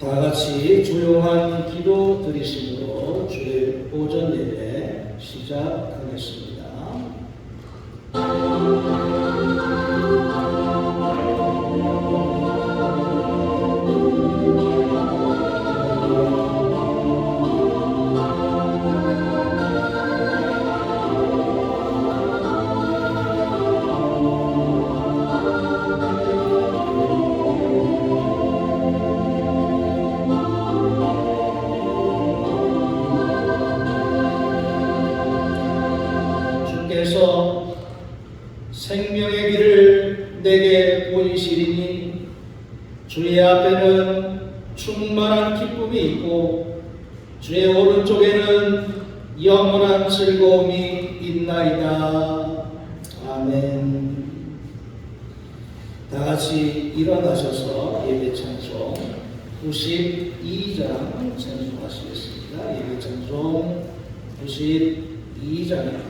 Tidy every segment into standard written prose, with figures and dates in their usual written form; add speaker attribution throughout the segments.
Speaker 1: 다 같이 조용한 기도 드리심으로 주일 오전 예배 시작하겠습니다. 주께서 생명의 길을 내게 보이시리니 주의 앞에는 충만한 기쁨이 있고 주의 오른쪽에는 영원한 즐거움이 있나이다. 아멘. 다 같이 일어나셔서 예배 찬송 92장 찬송하시겠습니다. 예배 찬송 92장입니다.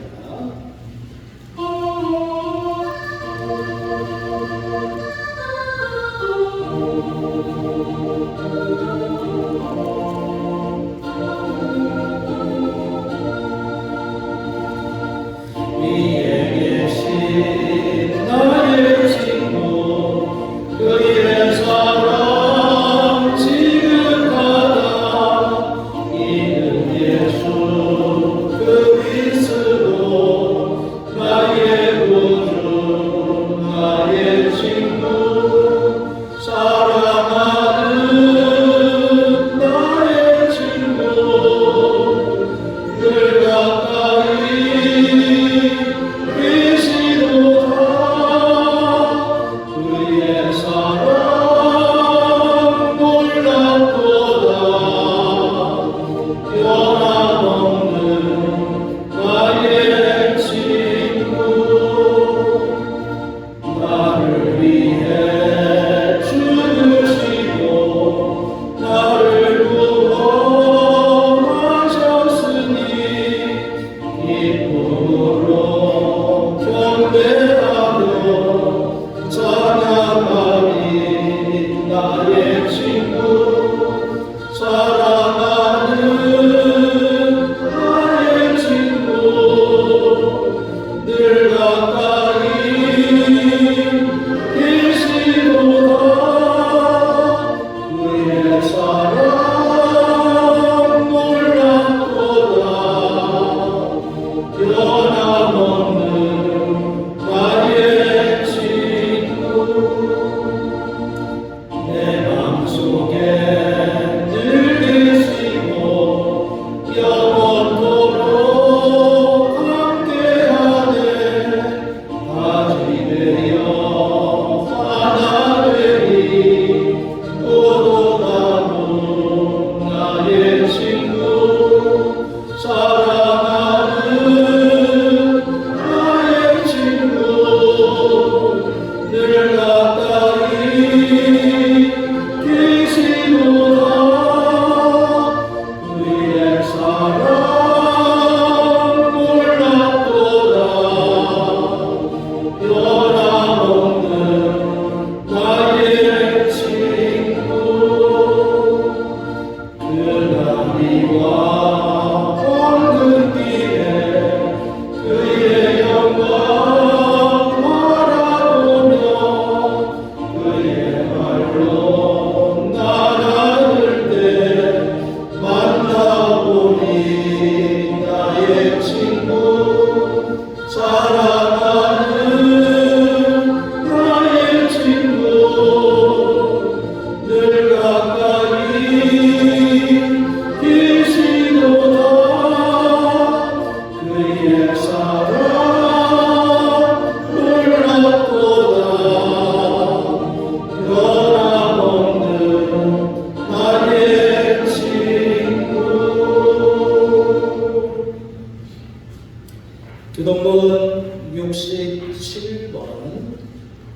Speaker 1: 교동문 67번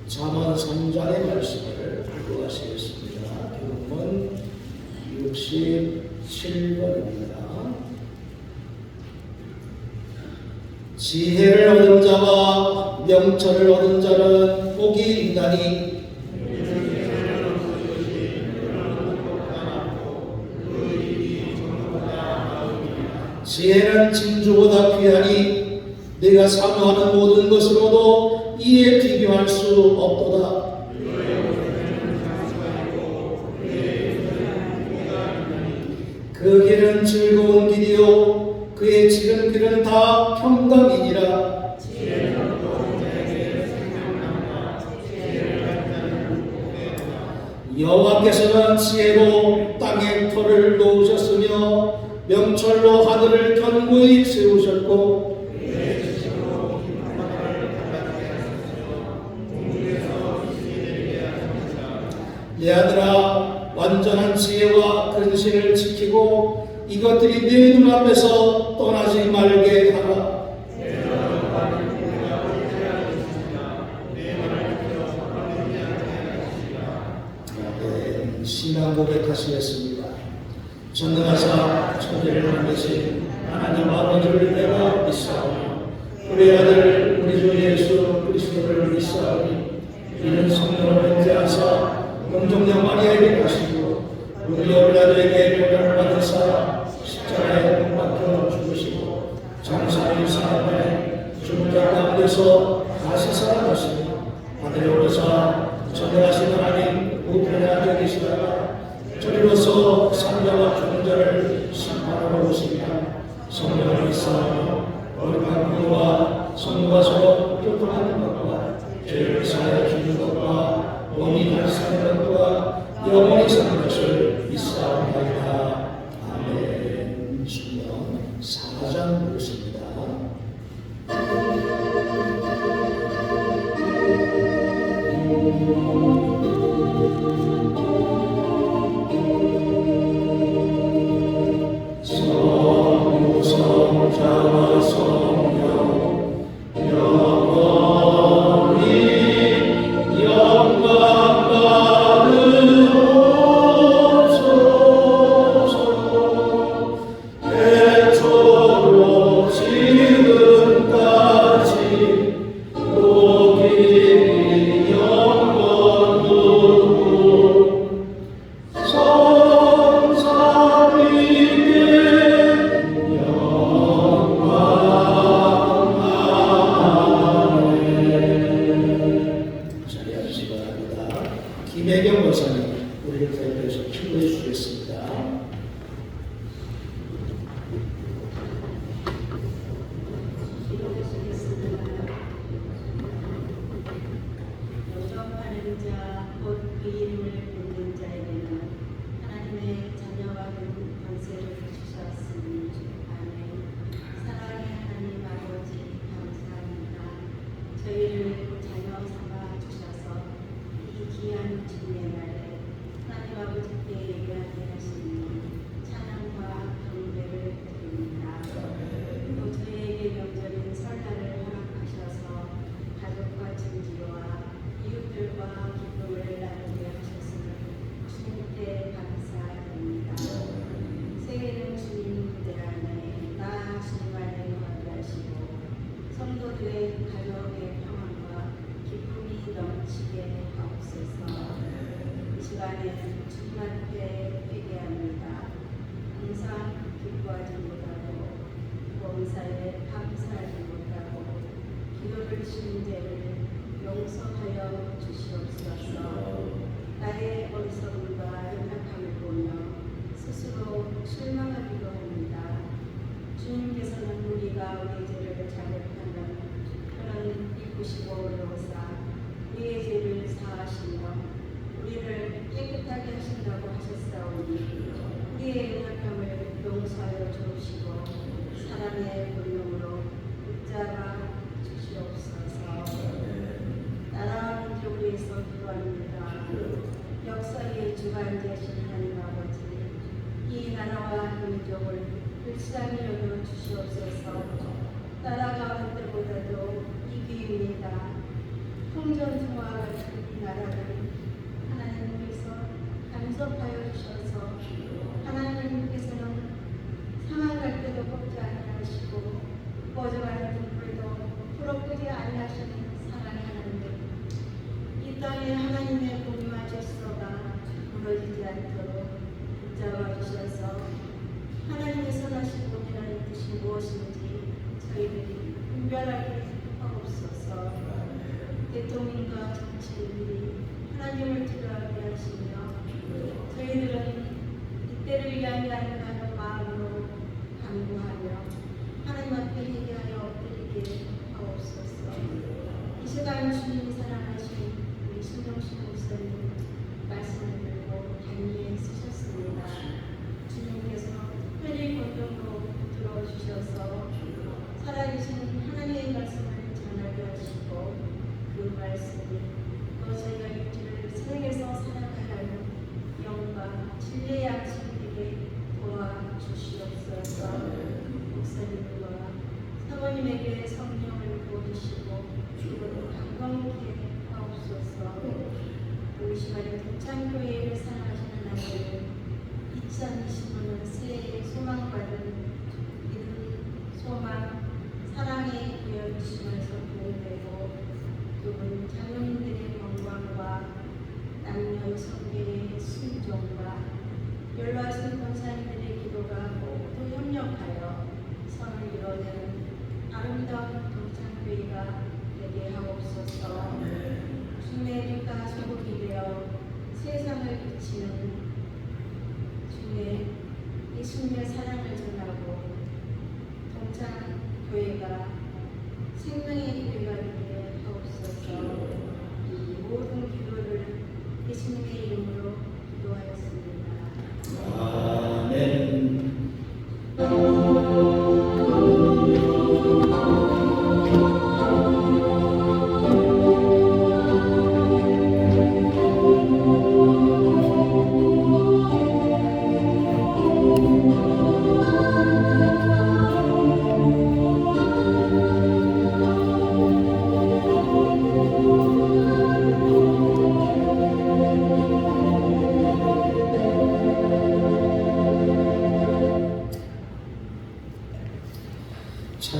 Speaker 1: 잠언 3장의 말씀을 공부하시겠습니다. 교동문 67번입니다. 지혜를 얻은 자와 명철을 얻은 자는 복이 있나니 지혜는 진주보다 귀하니 내가 사모하는 모든 것으로도 이에 비교할 수 없도다. 그 길은 즐거운 길이요 그의 지름길은 다 평강이니라. 여호와께서는 지혜로 땅에 터를 놓으셨으며 명철로 하늘을 견고히 세우셨고 내 아들아 완전한 지혜와 근신을 지키고 이것들이 내 눈앞에서 떠나지 말게 하라. 신앙 고백하시겠습니다. 전능하사 천지를 만드신 하나님 아버지를 내가 믿사오며 그의 아들 우리 주 예수 그리스도를 믿사오니 이는 성령을 맹세하사 공정령 마리아에게 가시고 우리 어린아들에게 보혈을 받으사 십자가에 못 박혀 죽으시고 장사일 사흘 죽은 자 가운데서 다시 살아나시며 하늘에 오르사 전능하신 하나님 우편에 앉아 계시다가 저리로서 산자와 죽은 자를 심판하러 오시며 성령을 믿사오며 거룩한 구와 성부가 서로 교통하는 것과 죄를 사하여 주는 것과 몸이 달사하는 것과 영원히 사는 것을 믿사옵나이다. 아멘. 주명 4장 부르십니다. 성자와 성령 영원히 영광 받으옵소서. 애초로 지금까지 높이 영원으로 김혜경 목사님 우리를 대표해서 기도해 주시겠습니다.
Speaker 2: 영접하는 자, 곧 그 이름을 부르는 자에게는 하나님의 자녀가 된 권세를 주셨으니 아멘. 사랑의 하나님 아버지 감사합니다. 저희를 자녀 삼아 주셔서 이 귀한 주님의 날에 하나님 아버지께 예배하게 하시니 찬양과 경배를 드립니다. 또 저희에게 명절인 설날을 허락하셔서 가족과 친지와 이웃들과 기쁨을 나누게 하셨음을 주님께 감사드립니다. 새해는 주님 그대 안에 나 주님 안에 거하게 하시고 성도들의 가족의 평안과 기쁨이 넘치게 하옵소서. 이 시간에 주님 앞에 회개합니다. 항상 기뻐하지 못하고 범사에 감사하지 못하고 기도를 주는 죄를 용서하여 주시옵소서. 나의 어리석음과 연약함을 보며 스스로 실망하기도 합니다. 주님께서는 우리가 우리 죄를 자백하면 그는 이쁘시고 어려우사 우리의 죄를 사하시며 우리를 깨끗하게 하신다고 하셨사오니 우리의 연약함을 용서하여 주시고 사랑의 본능으로 붙잡아 주시옵소서. 나라와 민족을 위해서 기도합니다. 역사의 주관 되신 하나님 아버지, 이 나라와 민족을 불쌍히 여겨 주시옵소서. 나라가 어느 때보다도 이기입니다. 풍전투와 같은 이 나라를 하나님께서 간섭하여 주셔서 하나님께서는 상하갈 때도 꺾지 아니하시고 꺼져가는 등불도 불어끄지 아니하시는 사랑의 하나님, 이 땅에 하나님의 복음과 질서가 무너지지 않도록 붙잡아 주셔서 하나님의 선하신 복이라는 뜻이 살아가게 하옵소서. 대통령과 정치인들이 하나님을 두려워하게 하시며 저희들은 이때를 위한 간구하는 마음으로 간구하며 하나님 앞에 회개하여 엎드리게 하옵소서. 이 시간 주님이 사랑하신 우리 신정신 목사님 말씀을 들고 단위에 쓰셨습니다. 주님께서 특별히 권정으로 들어주셔서 살아계신 하나님의 말씀을 전하게 하시고 그 말씀이 또 저희가 일주를 세상에서 살아가야 하는 영과 진리의 아침 되게 도와주시옵소서. 목사님과 사모님에게 성령을 부어주시고 그리고 강건케 하옵소서. 우리 시간에 동창교회를 사랑하시는 하나님을 2025년 새해의 소망받은 믿음, 소망, 사랑의 구현주심에서 보호되고 두 분 자녀님들의 건강과 남녀 성계의 순종과 연로하신 권사님들의 기도가 모두 협력하여 선을 이뤄내는 아름다운 동창교회가 되게 하옵소서. 주님의 빛과 소국이 되어 세상을 비치는 주님의 예수님의 사랑을 전하고 동창교회가 생명의 교회가 되게 하옵소서. 이 모든 기도를 예수님의 이름으로 기도하였습니다.
Speaker 1: 아멘.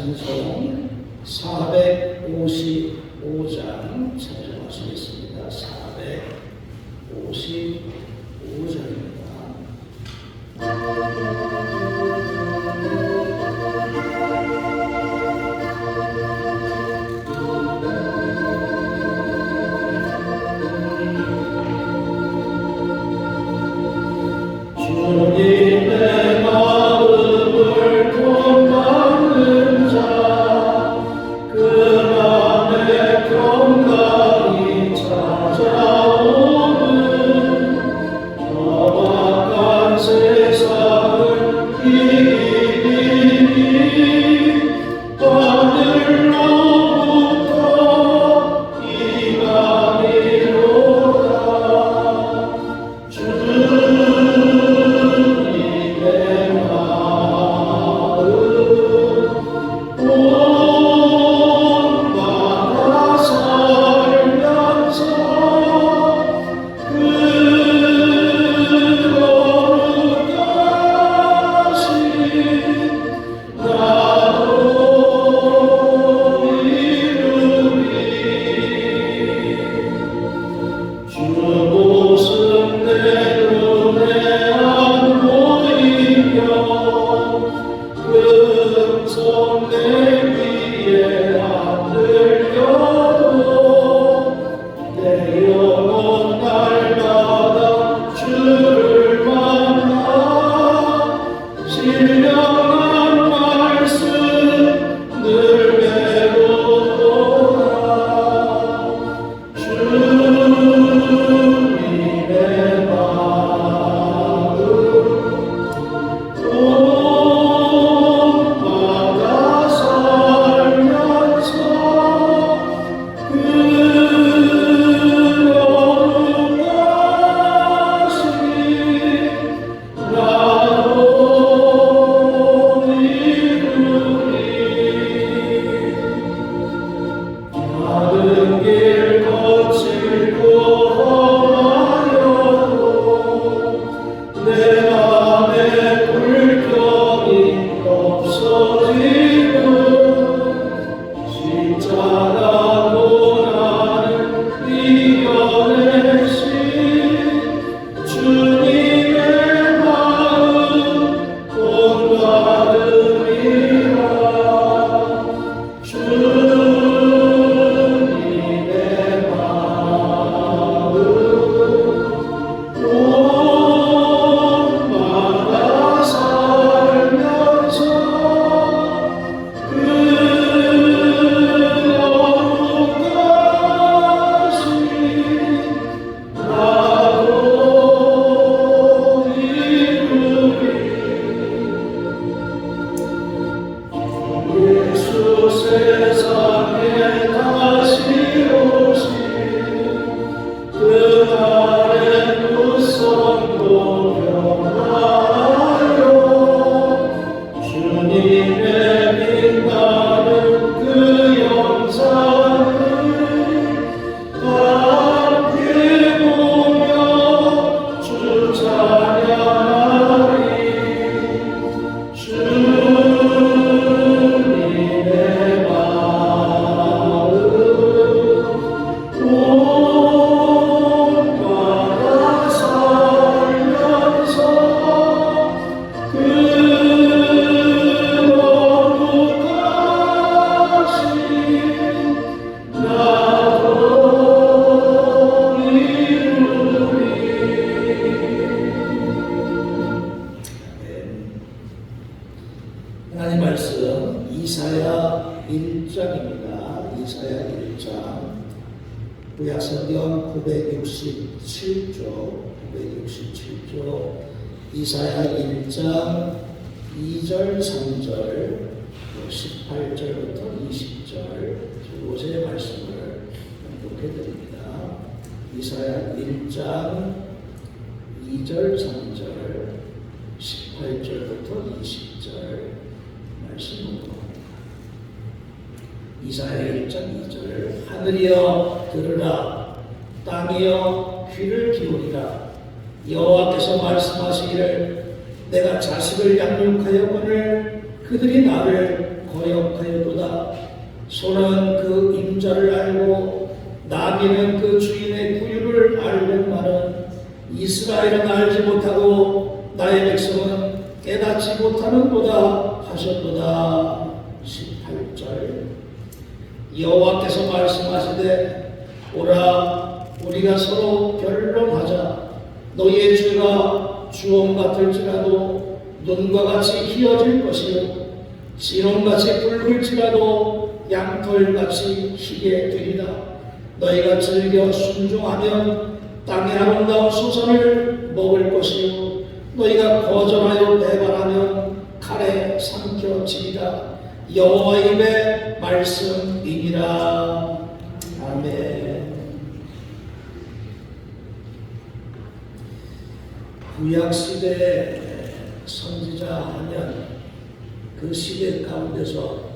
Speaker 1: 찬송 455장 찬송하시겠습니다. 455장입니다. 주님의 마음을 통받는 자 그 맘에 평강이 찾아오는 험악한 세상을 이기니 하늘로부터 임하리로다. 주님의 마음 온바다 살면서 그 거룩하신 나도 이루리. 주 모습 내 눈에 안 보이며 음성 내 귀에 안 들려도 내 영혼 날마다 주를 만나 신령한 말씀 늘 배우도다. 주님의 마음 온바다 살면서 그 거룩하신 나도 이루리. 다른 길 거칠고 험하여도 내 맘에 불평이 없어지고 십자가로 나를 이겨내신 주님의 마음 본받음이라. 주님의 1장입니다. 이사야 1장. 구약성경 967조, 이사야 1장 2절, 3절, 18절부터 20절 두 곳의 말씀을 공독해 드립니다. 이사야 1장 2절, 3절, 18절부터 20절 말씀 공독합니다. 이사야 1장 2절. 하늘이여 들으라, 땅이여 귀를 기울이라. 여호와께서 말씀하시기를 내가 자식을 양육하였거늘 그들이 나를 거역하였도다. 소는 그 임자를 알고 나귀는 그 주인의 구유를 알고만은 이스라엘은 알지 못하고 나의 백성은 깨닫지 못하는도다 하셨도다. 18절. 여호와께서 말씀하시되 오라, 우리가 서로 변론하자. 너희의 죄가 주홍 같을지라도 눈과 같이 희어질 것이요 진홍같이 붉을지라도 양털같이 희게 되리라. 너희가 즐겨 순종하면 땅의 아름다운 수선을 먹을 것이요 너희가 거절하여 배반하면 칼에 삼켜지리라. 여호와의 입의 말씀이니라. 아멘. 구약시대 선지자 하면 그 시대 가운데서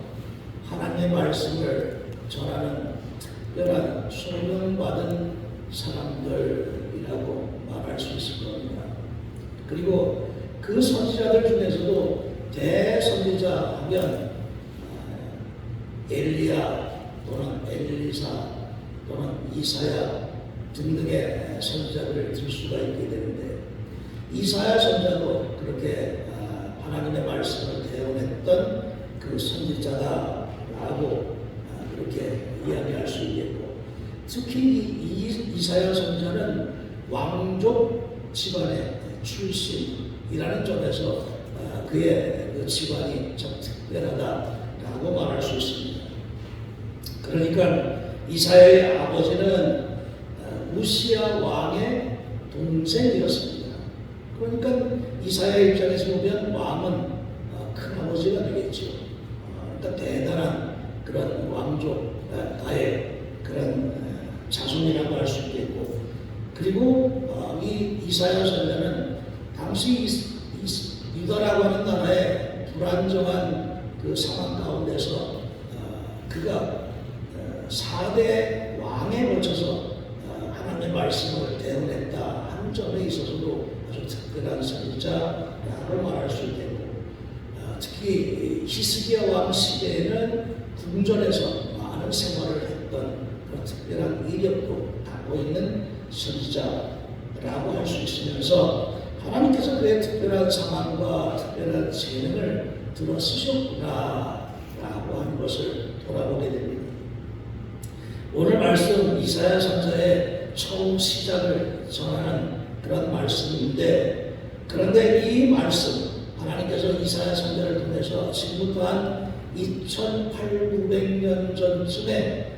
Speaker 1: 하나님의 말씀을 전하는 특별한 소명받은 사람들이라고 말할 수 있을 겁니다. 그리고 그 선지자들 중에서도 대선지자 하면 엘리야 또는 엘리사 또는 이사야 등등의 선지자들을 들 수가 있게 되는데, 이사야 선지자도 그렇게 하나님의 말씀을 대언했던 그 선지자다라고 그렇게 이야기할 수 있겠고, 특히 이사야 선지자는 왕족 집안의 출신이라는 점에서 그의 그 집안이 참 특별하다라고 말할 수 있습니다. 그러니까 이사야의 아버지는 우시야 왕의 동생이었습니다. 그러니까 이사야 입장에서 보면 왕은 큰아버지가 되겠죠. 그러니까 대단한 그런 왕족가의 그런 자손이라고 할 수 있겠고, 그리고 이 이사야 선지자는 당시 유다라고 하는 나라의 불안정한 그 상황 가운데서 그가 4대 왕에 걸쳐서 하나님의 말씀을 대언했다 하는 점에 있어서도 아주 특별한 선지자라고 말할 수 있겠고, 특히 히스기야 왕 시대에는 궁전에서 많은 생활을 했던 그런 특별한 이력도 갖고 있는 선지자라고 할 수 있으면서 하나님께서 그의 특별한 상황과 특별한 재능을 들어 쓰셨구나 라고 하는 것을 돌아보게 됩니다. 오늘 말씀 이사야 선지자의 처음 시작을 전하는 그런 말씀인데, 그런데 이 말씀 하나님께서 이사야 선지자를 통해서 지금부터 한 2800년 전쯤에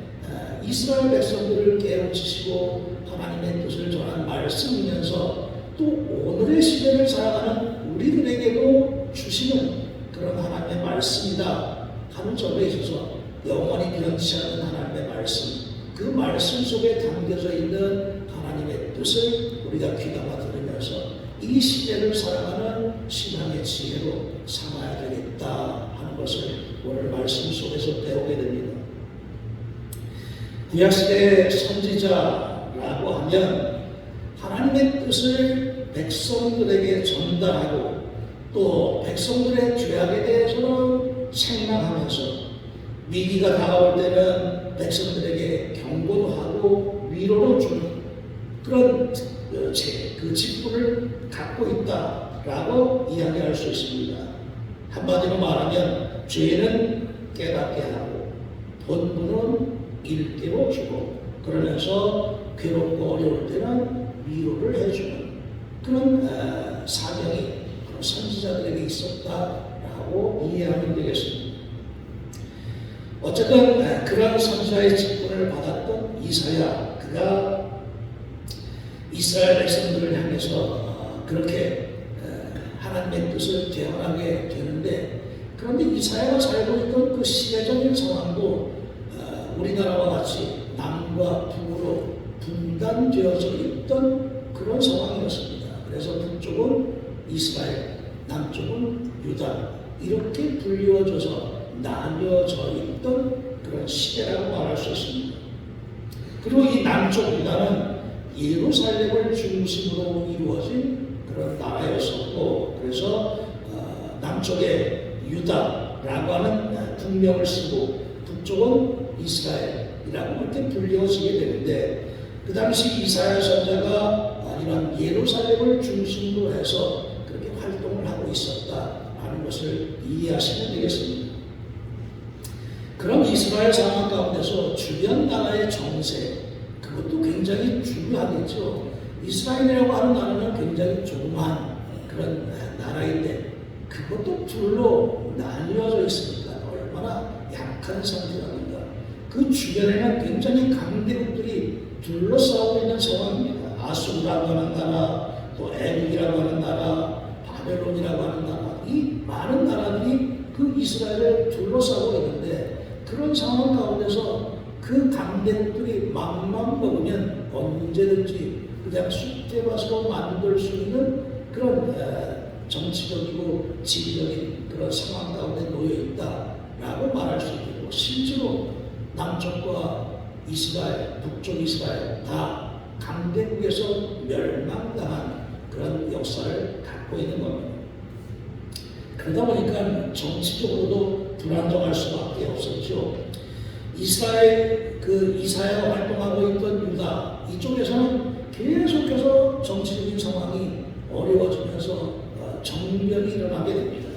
Speaker 1: 이스라엘 백성들을 깨우치시고 하나님의 뜻을 전한 말씀이면서 또 오늘의 시대를 살아가는 우리들에게도 주시는 그런 하나님의 말씀이다 하는 점에 있어서 영원히 변치 않는 하나님의 말씀, 그 말씀 속에 담겨져 있는 하나님의 뜻을 우리가 귀담아 들으면서 이 시대를 살아가는 신앙의 지혜로 삼아야 되겠다 하는 것을 오늘 말씀 속에서 배우게 됩니다. 구약시대의 선지자라고 하면 하나님의 뜻을 백성들에게 전달하고 또 백성들의 죄악에 대해서는 책망하면서 위기가 다가올 때는 백성들에게 경고도 하고 위로도 주는 그런 그 직분을 갖고 있다라고 이야기할 수 있습니다. 한마디로 말하면 죄는 깨닫게 하고 본분은 일깨워 주고, 그러면서 괴롭고 어려울 때는 위로를 해주는 그런 사명이 선지자들에게 있었다라고 이해하면 되겠습니다. 어쨌든 그런 선지자의 직분을 받았던 이사야, 그가 이스라엘 백성들을 향해서 그렇게 하나님의 뜻을 대언하게 되는데, 그런데 이사야가 살고 있던 그 시대적인 상황도 우리나라와 같이 남과 북으로 분단되어져 있던 그런 상황이었습니다. 그래서 북쪽은 이스라엘, 남쪽은 유다, 이렇게 불리워져서 나뉘어져 있던 그런 시대라고 말할 수 있습니다. 그리고 이 남쪽 유다는 예루살렘을 중심으로 이루어진 그런 나라였었고, 그래서 남쪽에 유다라고 하는 국명을 쓰고 북쪽은 이스라엘이라고 이렇게 불려지게 되는데, 그 당시 이사야 선지자가 이런 예루살렘을 중심으로 해서 그렇게 활동을 하고 있었다라는 것을 이해하시면 되겠습니다. 그런 이스라엘 상황 가운데서 주변 나라의 정세, 그것도 굉장히 중요하겠죠. 이스라엘이라고 하는 나라는 굉장히 조그만 그런 나라인데 그것도 둘로 나뉘어져 있으니까 얼마나 약한 상태랍니다. 그 주변에는 굉장히 강대국들이 둘러싸고 있는 상황입니다. 아수르라고 하는 나라, 또 애국이라고 하는 나라, 바벨론이라고 하는 나라, 이 많은 나라들이 그 이스라엘을 둘러싸고 있는데, 그런 상황 가운데서 그 강대국들이 맘만 먹으면 언제든지 그냥 쑥대밭으로 만들 수 있는 그런 정치적이고 지리적인 그런 상황 가운데 놓여 있다라고 말할 수 있고, 실제로 남쪽과 이스라엘, 북쪽 이스라엘 다 강대국에서 멸망당한 그런 역사를 갖고 있는 겁니다. 그러다 보니까 정치적으로도 불안정할 수밖에 없었죠. 이스라엘 이사야가 활동하고 있던 유다 이쪽에서는 계속해서 정치적인 상황이 어려워지면서 정변이 일어나게 됩니다.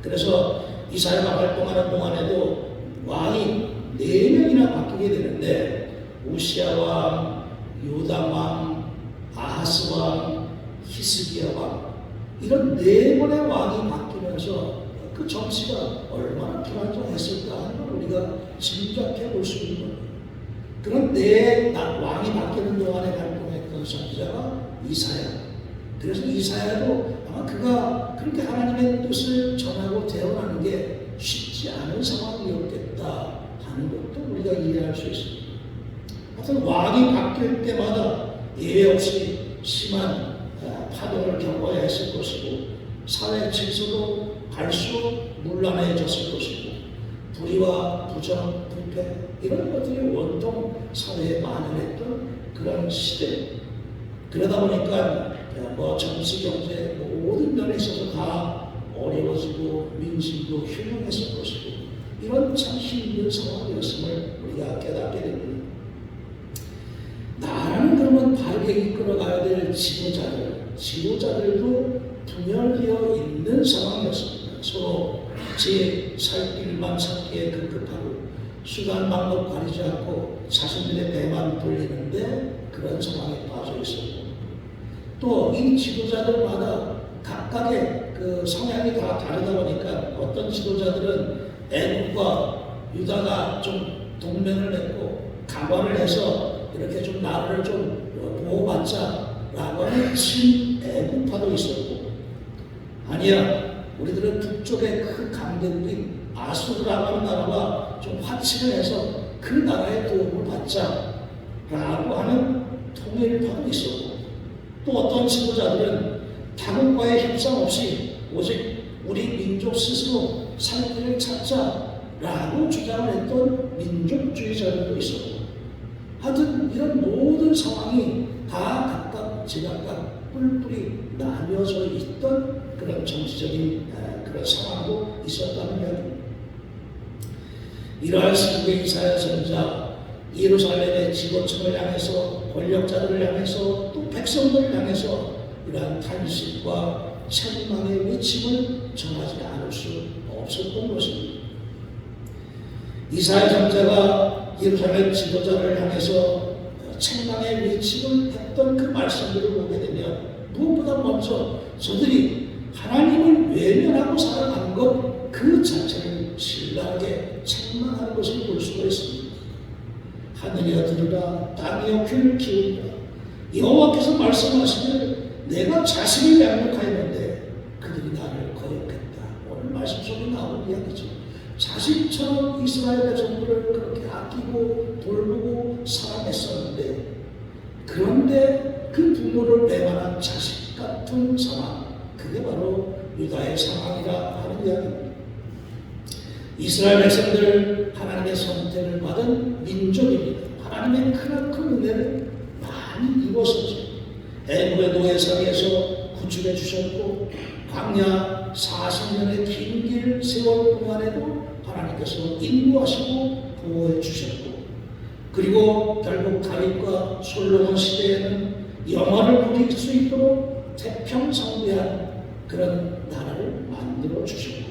Speaker 1: 그래서 이사야가 활동하는 동안에도 왕이 4명이나 바뀌게 되는데, 우시야 왕, 요담 왕, 아하스 왕, 히스기야 왕, 이런 4번의 왕이 바뀌면서 그 정치가 얼마나 불안정했을까 하는 걸 우리가 짐작해 볼 수 있는 겁니다. 그런 왕이 바뀌는 동안에 활동했던 선지자가 이사야. 그래서 이사야도 아마 그가 그렇게 하나님의 뜻을 전하고 대언하는 게 쉽지 않은 상황이었겠다 하는 것도 우리가 이해할 수 있습니다. 하여튼 왕이 바뀔 때마다 예외 없이 심한 파동을 겪어야 했을 것이고, 사회 질서도 갈수록 문란해졌을 것이고, 불의와 부정, 불패 이런 것들이 원통 사회에 만연했던 그런 시대. 그러다 보니까 정치, 경제 모든 면에 있어서 다 어려워지고 민심도 흉흉했을 것이고, 이런 참 힘든 상황이었음을 우리가 깨닫게 됩니다. 나라는 그러면 바르게 이끌어가야 될 지도자들도 분열되어 있는 상황이었습니다. 서로 제 살 길만 찾기에 급급하고 수단 방법 가리지 않고 자신들의 배만 돌리는데 그런 상황에 빠져 있었고, 또 이 지도자들마다 각각의 그 성향이 다 다르다 보니까 어떤 지도자들은 애국과 유다가 좀 동맹을 맺고 가관을 해서 이렇게 좀 나라를 좀 보호받자라고 하는 친애국파도 있었고, 아니야, 우리들은 북쪽의 그 강대국인 아수르라고 하는 나라와 좀 화치를 해서 그 나라의 도움을 받자라고 하는 통일파도 있었고, 또 어떤 지도자들은 다국과의 협상 없이 오직 우리 민족 스스로 살 길을 찾자라고 주장을 했던 민족주의자들도 있었고, 하여튼 이런 모든 상황이 다 각각 제각각 뿔뿔이 나뉘어져 있던 그런 정치적인 그런 상황도 있었다는 이야기입니다. 이러한 시국에 이사야 선지자 예루살렘의 지도층을 향해서, 권력자들을 향해서, 또 백성들을 향해서 이러한 탄식과 책망의 외침을 전하지 않을 수 없었던 것입니다. 이사야 선지자가 예루살렘 지도자를 향해서 책망의 외침을 했던 그 말씀들을 보게 되면 무엇보다 먼저 저들이 하나님을 외면하고 살아간 것, 그 그 자체를 신랄하게 책망하는 것을 볼 수가 있습니다. 하늘이여 들으라, 땅이여 귀를 기울이라. 여호와께서 말씀하시기를 내가 자식을 양육하였는데 그들이 나를 거역했다. 오늘 말씀 속에 나오는 이야기죠. 자식처럼 이스라엘 백성들을 그렇게 아끼고 돌보고 사랑했었는데, 그런데 그 부모를 배반한 자식 같은 상황, 그게 바로 유다의 상황이라 하는 이야기입니다. 이스라엘 백성들, 하나님의 선택을 받은 민족입니다. 하나님의 크나큰 은혜를 많이 입었었죠. 애굽의 노예상에서 구출해 주셨고, 광야 40년의 긴 길 세월 동안에도 하나님께서 인도하시고 보호해 주셨고, 그리고 결국 다윗과 솔로몬 시대에는 영화를 누릴 수 있도록 태평성대한 그런 나라를 만들어 주셨고,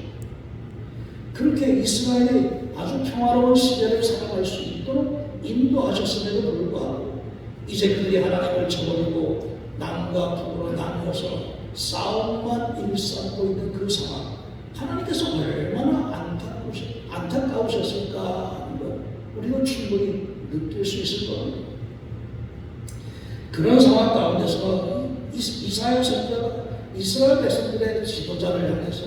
Speaker 1: 그렇게 이스라엘이 아주 평화로운 시대를 살아갈 수 있도록 인도하셨음에도 불구하고 이제 그들이 하나님을 저버리고 남과 북으로 나누어서 싸움만 일삼고 있는 그 상황, 하나님께서 얼마나 안타까우셨을까 하는 것 우리는 충분히 느낄 수 있을 겁니다. 그런 상황 가운데서 이사야 선지자가 이스라엘 백성들의 지도자를 향해서,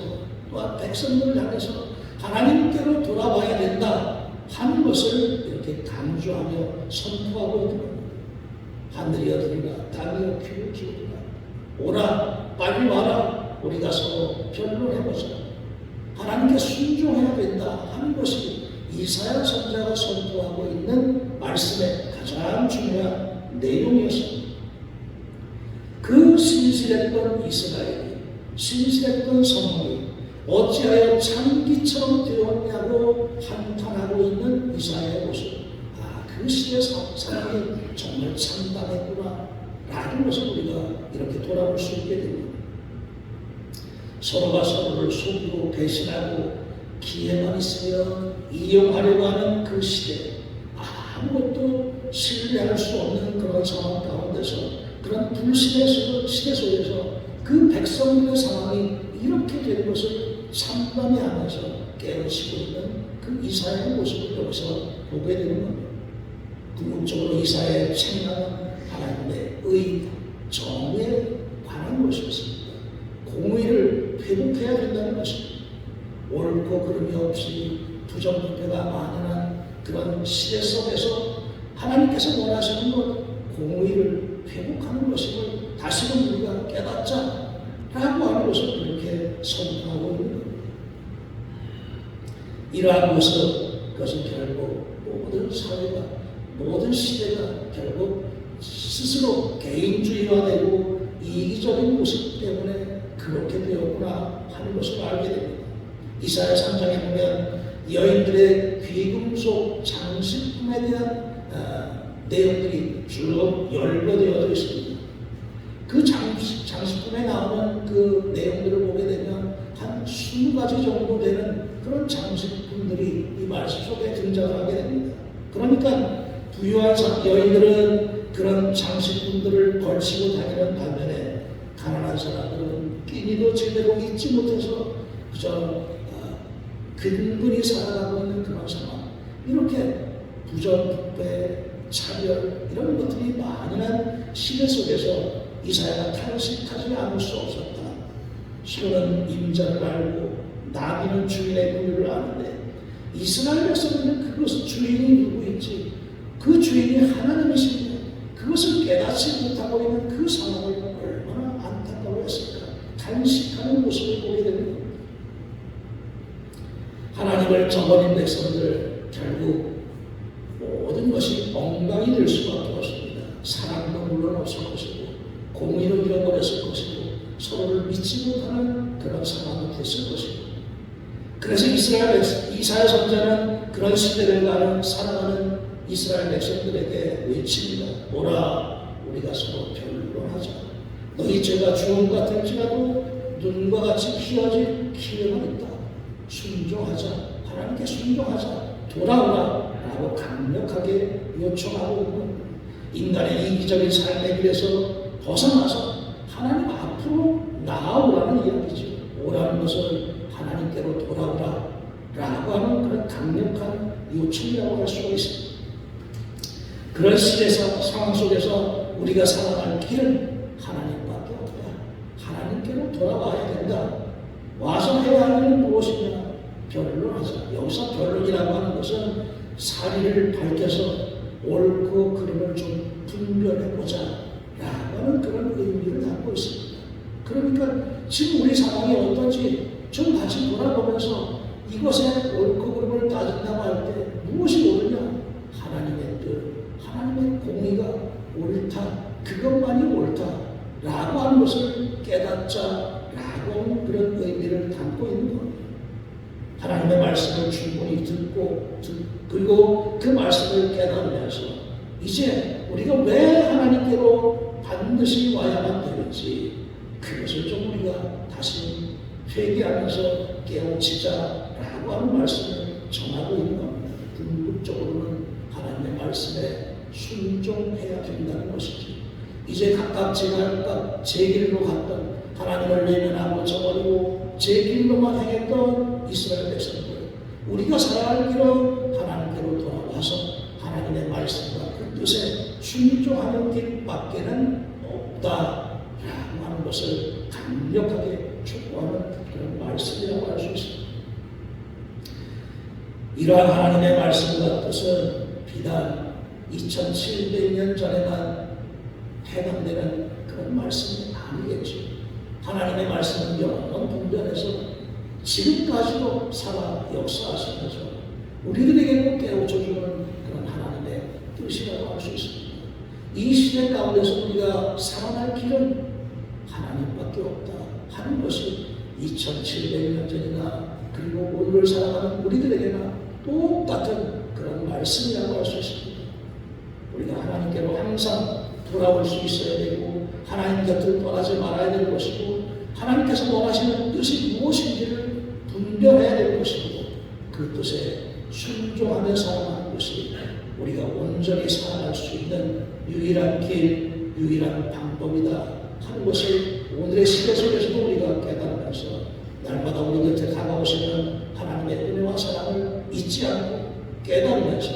Speaker 1: 또한 백성들을 향해서 하나님께로 돌아와야 된다 하는 것을 이렇게 강조하며 선포하고 있는 겁니다. 하늘이여 들으라, 땅이여 귀를 기울이라. 오라, 빨리 와라, 우리가 서로 변론해보자. 하나님께 순종해야 된다 하는 것이 이사야 선지자가 선포하고 있는 말씀의 가장 중요한 내용이었습니다. 그 신실했던 이스라엘이, 신실했던 성령이 어찌하여 창기처럼 되었냐고 한탄하고 있는 이사야의 모습, 그 시대 상황이 정말 참담했구나 라는 것을 우리가 이렇게 돌아볼 수 있게 됩니다. 서로가 서로를 속이고 배신하고 기회만 있으면 이용하려고 하는 그 시대, 아무것도 신뢰할 수 없는 그런 상황 가운데서, 그런 불신의 시대 속에서 그 백성들의 상황이 이렇게 된 것을 참담해하면서 깨우치고 있는 그 이사야의 모습을 여기서 보게 되는 겁니다. 궁극적으로 이사야의 책망은 하나님의 의, 정에 관한 것이었습니다. 공의를 회복해야 된다는 것입니다. 옳고 그름이 없이 부정부패가 만연한 그런 시대 속에서 하나님께서 원하시는 것, 공의를 회복하는 것임을 다시금 우리가 깨닫자 라고 하는 것을 이렇게 선포하고 있는 겁니다. 이러한 모습, 그것은 결국 모든 사회가, 모든 시대가 결국 스스로 개인주의화되고 이기적인 모습 때문에 그렇게 되었구나 하는 것을 알게 됩니다. 이사야 3장에 보면 여인들의 귀금속 장식품에 대한 내용들이 쭉 열거되어 있습니다. 그 장식품에 나오는 그 내용들을 보게 되면 한 20가지 정도 되는 그런 장식품들이 이 말씀 속에 등장을 하게 됩니다. 그러니까 부유한 여인들은 그런 장식품들을 걸치고 다니는 반면에 가난한 사람들은 끼니도 제대로 잊지 못해서 그저 근근히 살아가고 있는 그런 상황, 이렇게 부정부패, 차별 이런 것들이 만연한 시대 속에서 이사야가 탄식하지 않을 수 없었다. 소는 임자를 알고 나귀는 주인의 부유를 아는데 이스라엘 백성들은 그것은 주인이 누구인지, 그 주인이 하나님이신데 그것을 깨닫지 못하고 있는 그 상황을 얼마나 안타까워했을까, 탄식하는 모습을 보게 되는 겁니다. 하나님을 저버린 백성들, 결국 모든 것이 엉망이 될 수밖에 없습니다. 사랑도 물론 없을 것이고 공의를 잃어버렸을 것이고 서로를 믿지 못하는 그런 상황이 됐을 것이고, 그래서 이사야 선지자는 그런 시대를 살아가는 이스라엘 백성들에게 외칩니다. 오라, 우리가 서로 변론하자. 너희 죄가 주홍 같을지라도 눈과 같이 피어질 기회가 있다. 순종하자. 하나님께 순종하자. 돌아오라 라고 강력하게 요청하고 있는, 인간의 이기적인 삶의 길에서 벗어나서 하나님 앞으로 나아오라는 이야기죠. 오라는 것을 하나님께로 돌아오라 라고 하는 그런 강력한 요청이라고 할 수가 있습니다. 그런 시대에서 상황 속에서 우리가 살아갈 길은 하나님밖에 없다. 하나님께로 돌아와야 된다. 와서 해야 할 일은 무엇이냐? 변론하자. 여기서 변론이라고 하는 것은 사리를 밝혀서 옳고 그름을 좀 분별해보자 라고 하는 그런 의미를 담고 있습니다. 그러니까 지금 우리 상황이 어떤지 좀 다시 돌아보면서 이것에 옳고 그름을 따진다고 할 때 무엇이 옳으냐? 하나님의 뜻, 하나님의 공의가 옳다, 그것만이 옳다 라고 하는 것을 깨닫자 라고 하는 그런 의미를 담고 있는 겁니다. 하나님의 말씀을 충분히 듣고 그리고 그 말씀을 깨달으면서 이제 우리가 왜 하나님께로 반드시 와야만 되는지 그것을 좀 우리가 다시 회개하면서 깨우치자라고 하는 말씀을 전하고 있는 겁니다. 궁극적으로는 하나님의 말씀에 순종해야 된다는 것이지. 이제 각각 제가 제 길로 갔던 하나님을 외면하고 저버리고 제 길로만 행했던 이스라엘 백성들, 우리가 살아갈 길은 하나님께로 돌아와서 하나님의 말씀과 그 뜻에 순종하는 길밖에는 없다라고 하는 것을 강력하게 촉구하는 그런 말씀이라고 할 수 있습니다. 이러한 하나님의 말씀과 뜻은 비단 2700년 전에만 해당되는 그런 말씀이 아니겠죠. 하나님의 말씀은 영원 분별해서 지금까지도 살아 역사하시면서 우리들에게도 깨우쳐주는 그런 하나님의 뜻이라고 할 수 있습니다. 이 시대 가운데서 우리가 살아날 길은 하나님밖에 없다 하는 것이 2700년 전이나 그리고 오늘을 살아가는 우리들에게나 똑같은 그런 말씀이라고 할 수 있습니다. 우리가 하나님께로 항상 돌아올 수 있어야 되고 하나님 곁을 떠나지 말아야 될 것이고 하나님께서 원하시는 뜻이 무엇인지를 분별해야 될 것이고 그 뜻에 순종하며 살아가는 것이 우리가 온전히 살아갈 수 있는 유일한 길, 유일한 방법이다 하는 것을 오늘의 시대 속에서도 우리가 깨달으면서 날마다 우리 곁에 다가오시는 하나님의 은혜와 사랑을 잊지 않고 깨달으면서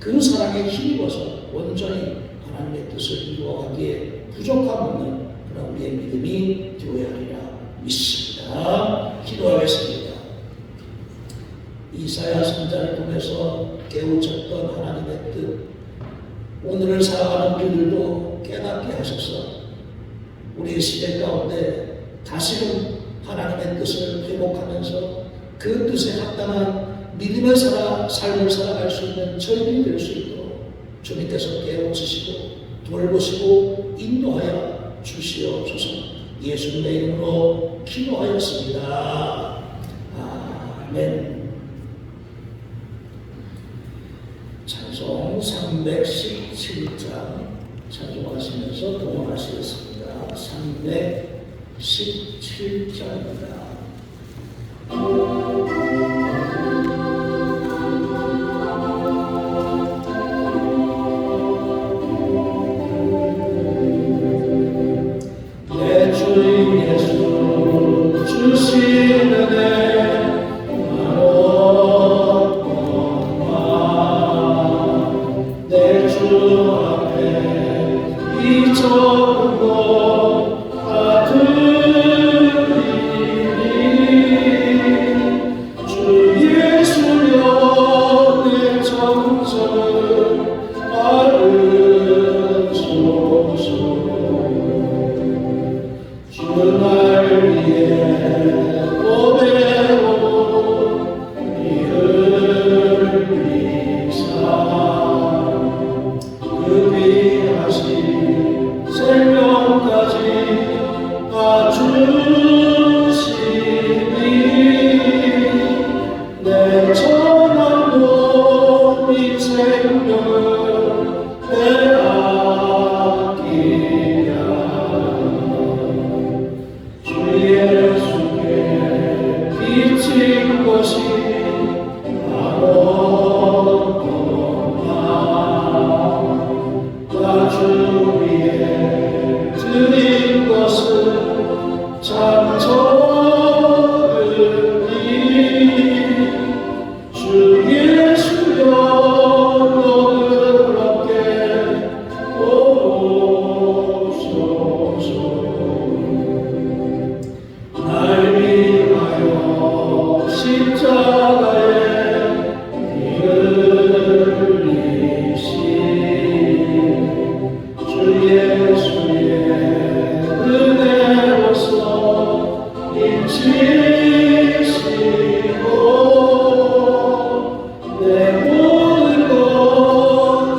Speaker 1: 그 사랑에 힘입어서 온전히 하나님의 뜻을 이루어가기에 부족함 없는 그런 우리의 믿음이 되어야 하리라 믿습니다. 기도하겠습니다. 이사야 선지자를 통해서 깨우쳤던 하나님의 뜻, 오늘을 살아가는 우리들도 깨닫게 하셔서 우리의 시대 가운데 다시금 하나님의 뜻을 회복하면서 그 뜻에 합당한 믿음의 삶을 살아갈 수 있는 저희들이 될 수 있도록 주님께서 깨우치시고 돌보시고 인도하여 주시옵소서. 예수님의 이름으로 기도하였습니다. 아멘. 찬송 317장 찬송하시면서 동원하시겠습니다. 317장입니다.
Speaker 3: 이 좁은 곳 같은
Speaker 1: 내 모든 것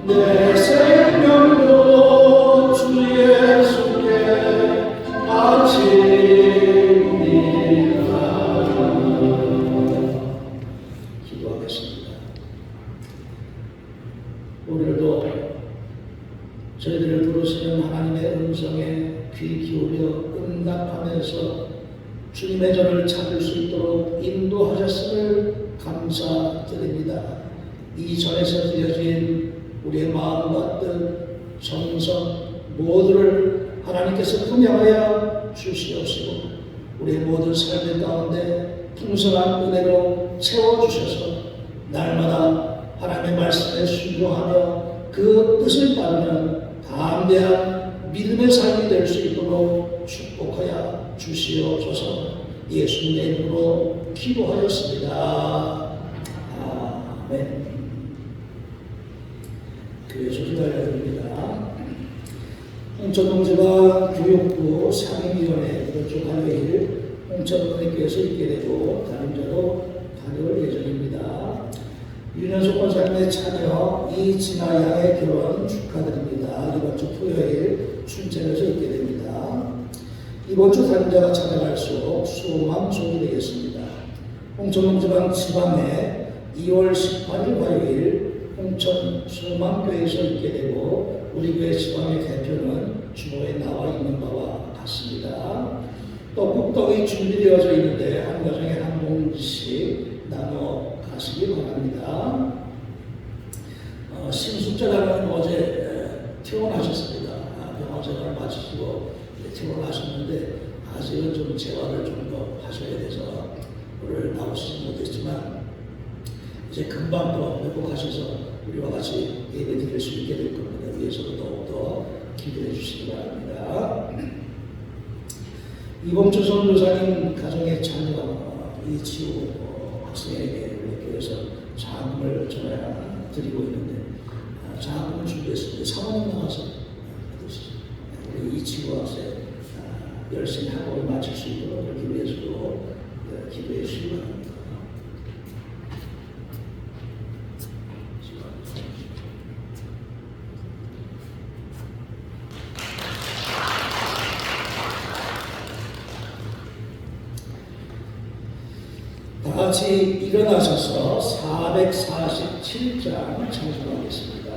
Speaker 1: 내 생명도 주 예수께 바칩니다. 기도하겠습니다. 오늘도 저희들을 부르시는 하나님의 음성에 귀 기울여 응답하면서 주님의 전을 찾을 수 있도록 인도하셨음을 감사드립니다. 이 전에서 드려진 우리의 마음과 뜻, 정성 모두를 하나님께서 분양하여 주시옵시고 우리의 모든 삶의 가운데 풍성한 은혜로 채워주셔서 날마다 하나님의 말씀에 순종하며 그 뜻을 따르는 담대한 믿음의 삶이 될 수 있도록 축복하여 주시옵소서. 예수님의 이름으로 기도하였습니다. 아멘. 교회 소식 알려드립니다. 홍천동지방 교육부 상임위원회 이번 주 화요일 홍천동님께서 있게 되고 다림자로 다녀올 예정입니다. 윤현숙 권사님의 자녀 이진아 양의 결혼 축하드립니다. 이번 주 토요일 춘천에서 있게 됩니다. 이번 주 다림자가 찾아갈수록 수망송이 되겠습니다. 홍천동지방 지방에 2월 18일 화요일 홍천 수망교회에서 있게 되고 우리 교회 지방의 대표는 주보에 나와 있는 바와 같습니다. 떡국떡이 준비되어져 있는데 한 가정에 한 봉지씩 나눠 가시기 바랍니다. 신숙자라는 어제 퇴원하셨습니다. 병원생활을 마치시고 퇴원하셨는데 아직은 좀 재활을 좀 더 하셔야 돼서 오늘 나오시지 못했지만 이제 금방 또 회복하셔서 우리와 같이 예배 드릴 수 있게 될 겁니다. 위해서도 더욱더 기도해 주시기 바랍니다. 이범주 선교사님 가정의 자녀 이치우 학생에게 우리 교회에서 장학금을 전화 드리고 있는데 장학금을 준비했습니다. 사모님 나와서 우리 이치우 학생 열심히 학업을 마칠 수 있도록 이렇게 위해서도 기도해 주시기 바랍니다. 다 같이 일어나셔서 447장 찬송하겠습니다.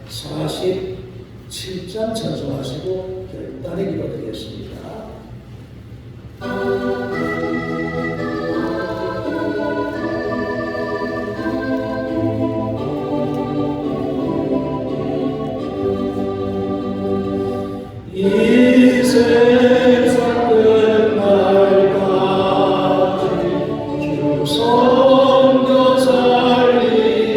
Speaker 1: 447장 찬송하시고 결단에 기도드리겠습니다. 이 세상 끝날까지 주 섬겨 살리니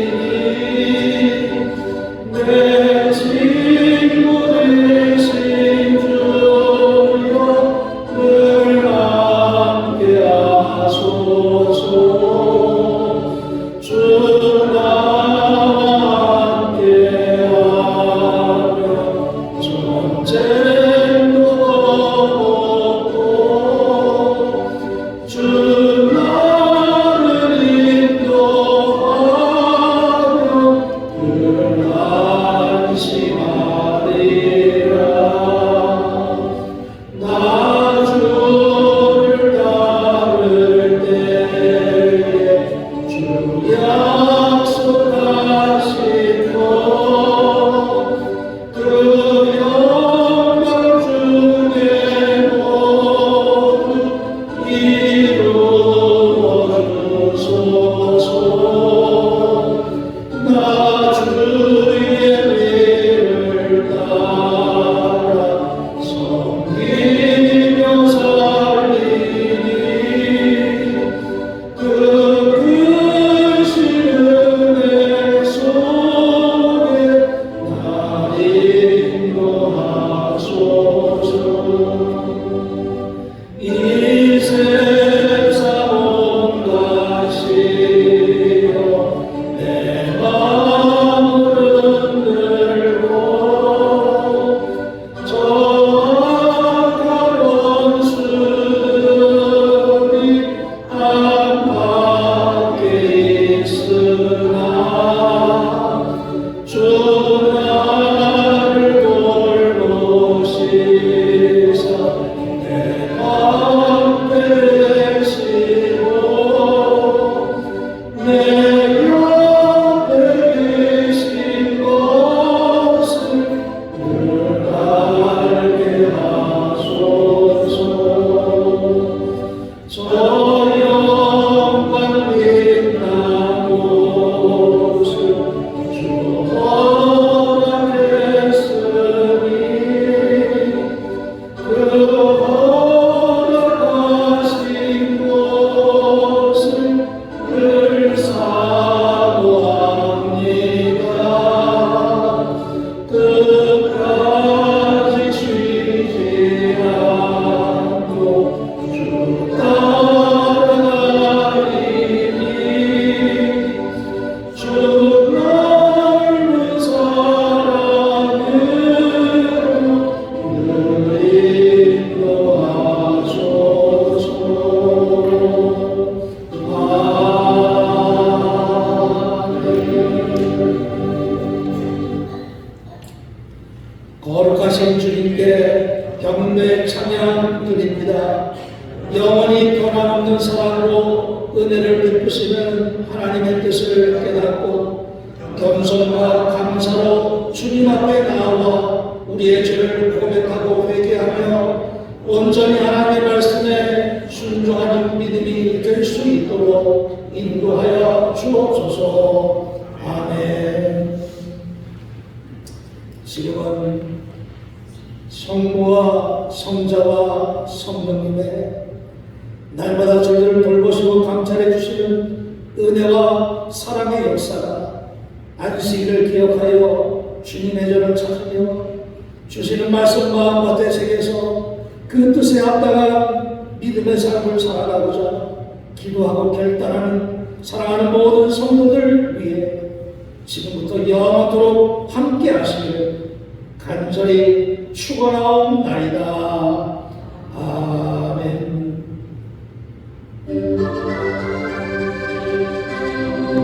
Speaker 1: 내 친구 되신 주여 늘 함께 하소서. 주 나와 함께하며 전쟁도 없고 주 나를 우리를 이끄시는 하나님의 뜻을 깨닫고 겸손과 감사로 주님 앞에 나와 우리의 죄를 고백하고 회개하며 온전히 하나님의 말씀에 순종하는 믿음이 될 수 있도록 인도하여 주옵소서. 아멘. 지금은 성부와 성자와 성령님의 날마다 저희들을 돌보시고 감찰해 주시는 은혜와 사랑의 역사가 안식일을 기억하여 주님의 전을 찾으며 주시는 말씀 마음밭에 새겨서 그 뜻에 합당한 믿음의 삶을 살아가고자 기도하고 결단하는 사랑하는 모든 성도들 위해 지금부터 영원토록 함께 하시기를 간절히 축원하옵나이다.